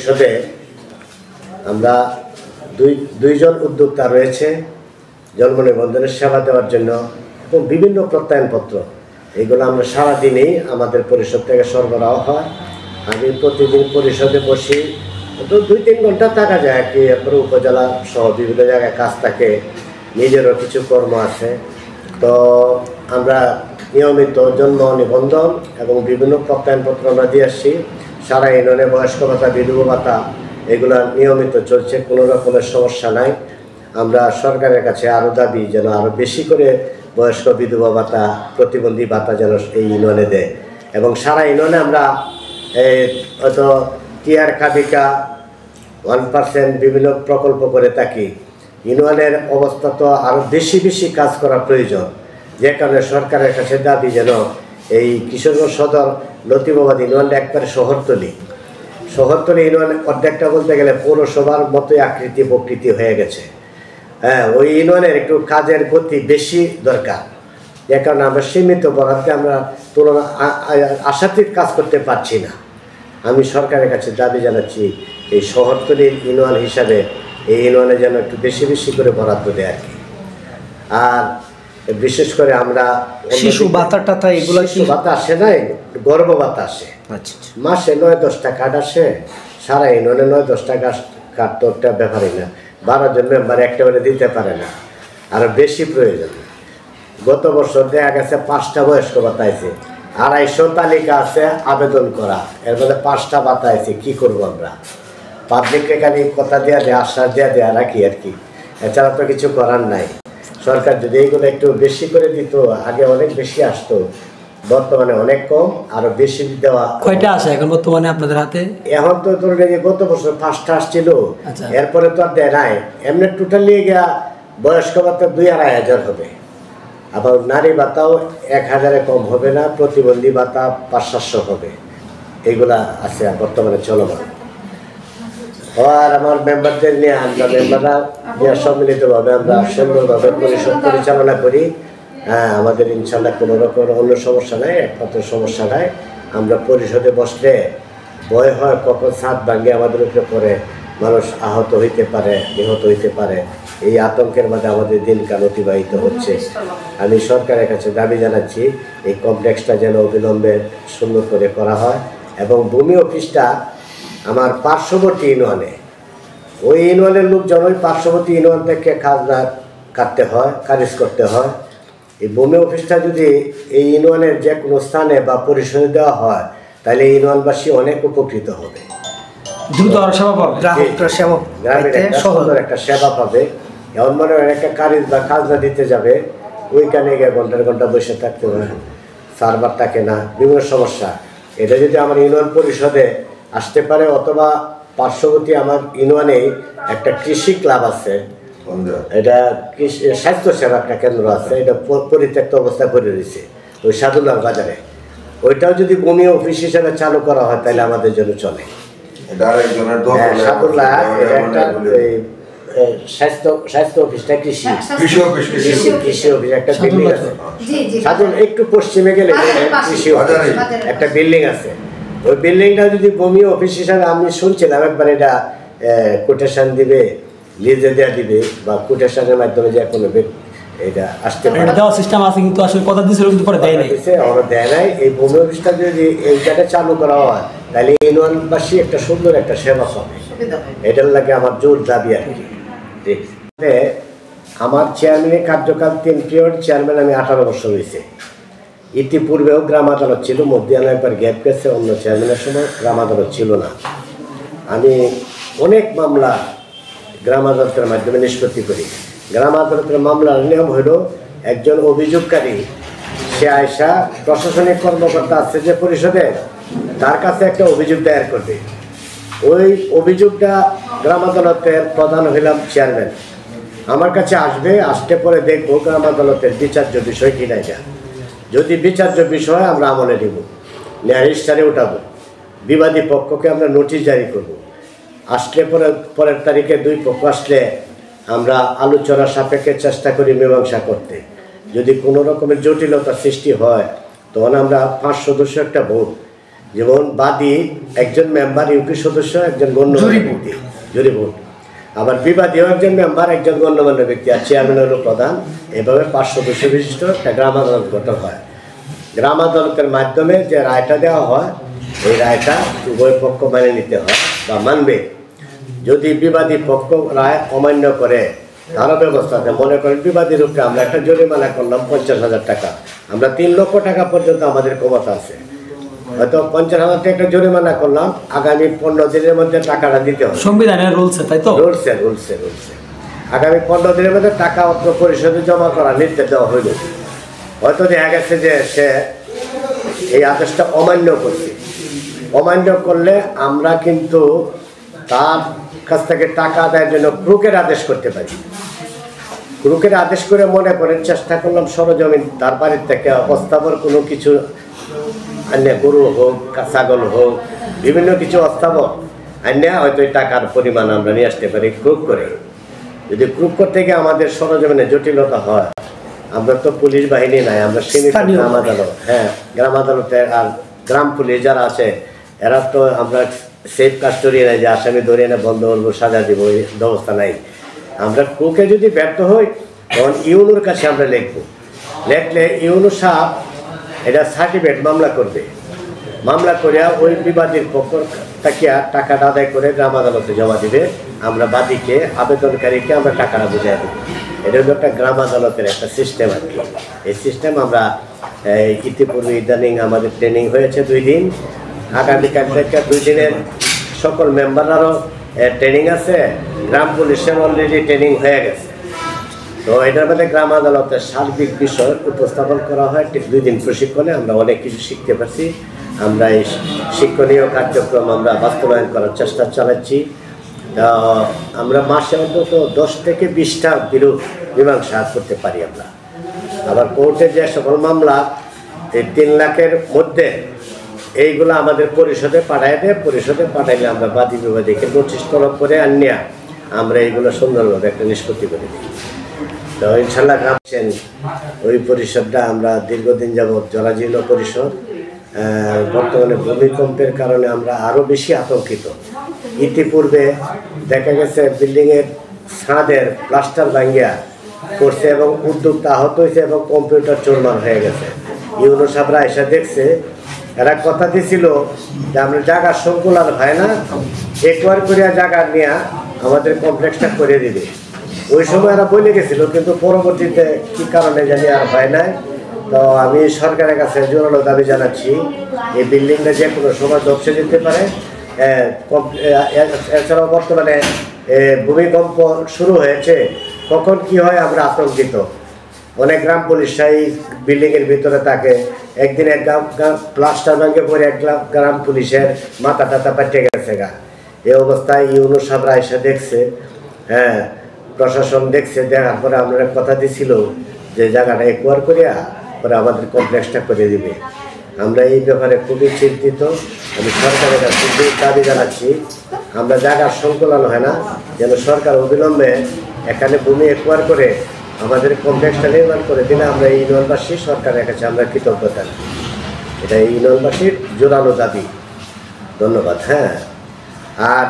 পরিষদে আমরা দুইজন উদ্যোক্তা রয়েছে জন্ম নিবন্ধনের সেবা দেওয়ার জন্য এবং বিভিন্ন প্রত্যয়নপত্র এগুলো আমরা সারাদিনেই আমাদের পরিষদ থেকে সরবরাহ হয়। আমি প্রতিদিন পরিষদে বসি, তো 2-3 ঘন্টা থাকা যায় আর কি। এরপরে উপজেলা সহ বিভিন্ন জায়গায় কাজ থাকে, নিজেরও কিছু কর্ম আছে। তো আমরা নিয়মিত জন্ম নিবন্ধন এবং বিভিন্ন প্রত্যয়নপত্র আমরা দিয়ে আসছি। সারা ইউনিয়নে বয়স্ক ভাতা, বিধবা ভাতা এগুলো নিয়মিত চলছে, কোনো রকমের সমস্যা নাই। আমরা সরকারের কাছে আরও দাবি যেন আরও বেশি করে বয়স্ক বিধবা ভাতা, প্রতিবন্ধী ভাতা যেন এই ইউনিয়নে দেয়। এবং সারা ইউনিয়নে আমরা হয়তো টিআর খাদিকা 1% বিভিন্ন প্রকল্প করে থাকি। ইউনিয়নের অবস্থা তো আরও বেশি কাজ করা প্রয়োজন, যে কারণে সরকারের কাছে দাবি যেন এই কিশোরগঞ্জ সদর লতিবাবাদ ইউনিয়নটা একবারে শহরতলি ইউনিয়ন অর্ধেকটা বলতে গেলে পৌরসভার মতোই আকৃতি প্রকৃতি হয়ে গেছে। হ্যাঁ, ওই ইউনিয়নের একটু কাজের গতি বেশি দরকার, যে কারণে আমরা সীমিত বরাদ্দে আমরা তুলনা আশাতীত কাজ করতে পারছি না। আমি সরকারের কাছে দাবি জানাচ্ছি এই শহরতলির ইউনিয়ন হিসাবে এই ইউনিয়নে যেন একটু বেশি করে বরাদ্দ দেয় আর কি। আর বিশেষ করে আমরা শিশু ভাতা এগুলো ভাতা আসে না, গর্ভ ভাতা আসে। আচ্ছা, মাসে 9-10টা কার্ড আসে, সারা ইউনিয়নে 9-10টা কার্ড তো একটা ব্যাপারই না। 12 জন মেম্বার একেবারে দিতে পারে না, আরও বেশি প্রয়োজন। গত বছর দেখা গেছে 5টা বয়স্ক ভাতা আছে, 250 তালিকা আছে আবেদন করা, এর মধ্যে 5টা ভাতা আছে। কী করবো আমরা? পাবলিককে খালি কথা দেওয়া দেয়, আশ্বাস দেওয়া রাখি আর কি, এছাড়া তো কিছু করার নাই। সরকার যদি এইগুলো একটু বেশি করে দিত, আগে অনেক বেশি আসতো, বর্তমানে অনেক কম, আরো বেশি দেওয়া। কয়টা আছে এখন বর্তমানে আপনাদের হাতে? এখন তো ধরুন গত বছর 5টা আসছিল, এরপরে তো আর দেয় নাই। এমনি টোটালি গিয়া বয়স্ক ভাতা 2-2.5 হাজার হবে, আবার নারী ভাতাও 1000-এ কম হবে না, প্রতিবন্ধী ভাতা 500-700 হবে। এগুলা আছে বর্তমানে চলমান। আর আমার মেম্বারদের নিয়ে আমরা মেম্বাররা নিয়ে সম্মিলিতভাবে আমরা সুন্দরভাবে পরিষদ পরিচালনা করি। হ্যাঁ, আমাদের ইনশাল্লাহ কোনো রকম অন্য সমস্যা নাই, একমাত্র সমস্যা নাই আমরা পরিষদে বসলে ভয় হয় কখন ছাদ ভাঙে আমাদের উপরে পড়ে, মানুষ আহত হইতে পারে, নিহত হইতে পারে। এই আতঙ্কের মধ্যে আমাদের দিনকাল অতিবাহিত হচ্ছে। আমি সরকারের কাছে দাবি জানাচ্ছি এই কমপ্লেক্সটা যেন অবিলম্বে সুন্দর করে করা হয় এবং ভূমি অফিসটা আমার পার্শ্ববর্তী ইউনিয়নে, ওই ইউনিয়নের লোকজন ওই পার্শ্ববর্তী ইউনিয়ন থেকে খাজনা কাটতে হয়, খারিজ করতে হয়। এই ভূমি অফিসটা যদি এই ইউনিয়নের যে কোনো স্থানে বা পরিসরে দেওয়া হয়, তাহলে ইউনিয়নবাসী অনেক উপকৃত হবে, সুন্দর একটা সেবা পাবে। এমন মনে হয় একটা খারিজ বা খাজনা দিতে যাবে, ওইখানে গিয়ে ঘন্টা বসে থাকতে হয়, সার্ভার থাকে না, বিভিন্ন সমস্যা। এটা যদি আমার ইউনিয়ন পরিষদে আসতে পারে, অথবা পার্শ্ববর্তী আমার ইউনিয়নে একটা কৃষি ক্লাব আছে, এটা স্বাস্থ্য সেবা একটা কেন্দ্র আছে, এটা পরিত্যক্ত অবস্থায় পড়ে রয়েছে ওই সাদুল্লাহ বাজারে, ওইটাও যদি ভূমি অফিস হিসেবে চালু করা হয় তাহলে আমাদের জন্য চলে। সাদুল্লাহ একটা স্বাস্থ্য অফিসটা কৃষি অফিস একটা বিল্ডিং আছে, সাদুল একটু পশ্চিমে গেলে কৃষি অফিস একটা বিল্ডিং আছে। ওই বিল্ডিংটা যদি ভূমি অফিস হিসাবে আমি শুনছিলাম একবার এটা কোটেশন দিবে, লিজে দেওয়া দিবে, বা কোটেশনের মাধ্যমে যে কোনো এটা আসতে পারে, দেওয়ার সিস্টেম আছে, কিন্তু আসলে কথা দিয়েছিল কিন্তু পরে দেয় নাই। এই ভূমি অফিসটা যদি এই জায়গায় চালু করা হয় তাহলে ইউনিয়নবাসী একটা সুন্দর একটা সেবা পাবে, এটার লাগে আমার জোর দাবি আর কি। আমার চেয়ারম্যানের কার্যকাল 3 পিরিয়ড চেয়ারম্যান, আমি 18 বছর হয়েছে। ইতিপূর্বেও গ্রাম আদালত ছিল, মধ্যিয়ানে একবার গ্যাপ গেছে, অন্য চেয়ারম্যানের সময় গ্রাম আদালত ছিল না। আমি অনেক মামলা গ্রাম আদালতের মাধ্যমে নিষ্পত্তি করি। গ্রাম আদালতের মামলার নিয়ম হইল, একজন অভিযোগকারী সে আয়সা প্রশাসনিক কর্মকর্তা আছে যে পরিষদে, তার কাছে একটা অভিযোগ দায়ের করবে। ওই অভিযোগটা গ্রাম আদালতের প্রধান হইলাম চেয়ারম্যান, আমার কাছে আসবে, আসতে পরে দেখবো গ্রাম আদালতের বিচার্য বিষয় কিনা। এটা যদি বিচার্য বিষয় আমরা আমলে নিব, ন্যায়াধিষ্ঠানে উঠাবো, বিবাদী পক্ষকে আমরা নোটিশ জারি করব। আসলে পরের তারিখে 2 পক্ষ আসলে আমরা আলোচনা সাপেক্ষে চেষ্টা করি মীমাংসা করতে। যদি কোনো রকমের জটিলতার সৃষ্টি হয় তখন আমরা 5 সদস্য একটা বোর্ড, যেমন বাদী একজন মেম্বার ইউপি সদস্য, একজন গণ্যমান্য ব্যক্তি, জুরি বোর্ড। আবার বিবাদীও একজন মেম্বার, একজন গণ্যমান্য ব্যক্তি, আর চেয়ারম্যান হলো প্রধান। এভাবে 5 সদস্য বিশিষ্ট একটা গ্রাম আদালত গঠন হয়। গ্রাম আদালতের মাধ্যমে যে রায়টা দেওয়া হয়, এই রায়টা উভয় পক্ষ মেনে নিতে হয় বা মানবে। যদি বিবাদী পক্ষ রায় অমান্য করে, তারও ব্যবস্থা আছে। মনে করেন বিবাদীর উপরে আমরা একটা জরিমানা করলাম 50,000 টাকা, আমরা 3 লক্ষ টাকা পর্যন্ত আমাদের ক্ষমতা আছে। হয়তো 50,000 টাকা একটা জরিমানা করলাম, আগামী 15 দিনের মধ্যে টাকাটা দিতে হবে। সংবিধানের রুলসে, তাই তো? রুলসে আগামী 15 দিনের মধ্যে টাকা অর্থ পরিশোধে জমা করার নির্দেশ দেওয়া হইল। হয়তো দেখা গেছে যে সে এই আদেশটা অমান্য করছে। অমান্য করলে আমরা কিন্তু তার কাছ থেকে টাকা আদায়ের জন্য ক্রুকের আদেশ করতে পারি। ক্রুকের আদেশ করে মনে করেন চেষ্টা করলাম সরজমিন তার বাড়ির থেকে অস্থাবর কোনো কিছু আন্য, গরু হোক, ছাগল হোক, বিভিন্ন কিছু অস্থাবর আন্য হয়তো এই টাকার পরিমাণ আমরা নিয়ে আসতে পারি ক্রুক করে। যদি ক্রুক করতে গিয়ে আমাদের সরজমিনে জটিলতা হয়, আমরা তো পুলিশ বাহিনী নাই, আমরা সীমিত গ্রাম আদালত। হ্যাঁ, গ্রাম আদালতে আর গ্রাম পুলিশ যারা আছে এরা তো আমরা সেফ কাস্টডি নাই যে আসামি ধরে এনে বন্ধ করবো, সাজা দিব, এই ব্যবস্থা নাই। আমরা ক্রুকে যদি ব্যর্থ হই, তখন ইউনুর কাছে আমরা লিখবো। লিখলে ইউনু সাহেব এটা সার্টিফিকেট মামলা করবে। মামলা করিয়া ওই বিবাদীর পক্ষ থেকে টাকাটা আদায় করে গ্রাম আদালতে জমা দিবে। আমরা বাদীকে, আবেদনকারীকে আমরা টাকাটা বুঝাই দেবো। এটা হলো একটা গ্রাম আদালতের একটা সিস্টেম আর কি। এই সিস্টেম আমরা ইতিপূর্বে ইদানিং আমাদের ট্রেনিং হয়েছে 2 দিন। আগামীকাল থেকে 2 দিনের সকল মেম্বাররারও ট্রেনিং আছে। গ্রাম পুলিশের অলরেডি ট্রেনিং হয়ে গেছে। তো এটার মধ্যে গ্রাম আদালতের সার্বিক বিষয় উপস্থাপন করা হয়। ঠিক 2 দিন প্রশিক্ষণে আমরা অনেক কিছু শিখতে পারছি। আমরা এই শিক্ষণীয় কার্যক্রম আমরা বাস্তবায়ন করার চেষ্টা চালাচ্ছি। আমরা মাসে অন্তত 10 থেকে 20টা বিরোধ মীমাংসা করতে পারি আমরা। আবার কোর্টে যে সকল মামলা এই 3 লাখের মধ্যে, এইগুলো আমাদের পরিষদে পাঠাই দেয়। পরিষদে পাঠাইলে আমরা বাদী বিবাদীকে নোটিশ তলব করে আনিয়া আমরা এইগুলো সুন্দরভাবে একটা নিষ্পত্তি করে দিই। তো ইনশাল্লাহ গ্রামছেন ওই পরিষদটা আমরা দীর্ঘদিন যাবৎ জরাজীর্ণ পরিষদ। বর্তমানে ভূমিকম্পের কারণে আমরা আরও বেশি আতঙ্কিত। ইতিপূর্বে দেখা গেছে বিল্ডিংয়ের ছাদের প্লাস্টার ভাঙ্গিয়া করছে এবং উদ্যোক্তা আহত হয়েছে এবং কম্পিউটার চুরমার হয়ে গেছে। ইউনু সাহেবরা এসে দেখছে, এরা কথা দিছিল যে আমরা জায়গার সংকুল আর হয় না, একবার করিয়া জায়গা নিয়ে আমাদের কমপ্লেক্সটা করে দিবে। ওই সময় এরা বলে গেছিল, কিন্তু পরবর্তীতে কী কারণে জানি আর হয় নাই। তো আমি সরকারের কাছে জোরালো দাবি জানাচ্ছি, এই বিল্ডিংটা যে কোনো সময় ধসে যেতে পারে। এছাড়াও বর্তমানে ভূমিকম্প শুরু হয়েছে, কখন কি হয় আমরা আতঙ্কিত। অনেক গ্রাম পুলিশরাই বিল্ডিংয়ের ভিতরে থাকে। একদিন এক প্লাস্টার ভেঙে পড়ে এক গ্রাম পুলিশের মাথা টাথা পাঠিয়ে গেছে গা। এই অবস্থায় ইউনু সাহেবরা এসে দেখছে, হ্যাঁ প্রশাসন দেখছে। দেখার পরে আমরা কথা দিছিল যে জায়গাটা একোয়ার করিয়া পরে আমাদের কমপ্লেক্সটা করে দিবে। আমরা এই ব্যাপারে খুবই চিন্তিত। আমি সরকারের কাছে দাবি জানাচ্ছি, আমরা জায়গার সংকলন হয় না, যেন সরকার অবিলম্বে এখানে ভূমি একোয়ার করে আমাদের কমপ্লেক্সটা নির্মাণ করে দিলে আমরা এই ইউনিয়নবাসী সরকারের কাছে আমরা কৃতজ্ঞতা। এটা এই ইউনিয়নবাসীর জোরালো দাবি। ধন্যবাদ। হ্যাঁ, আর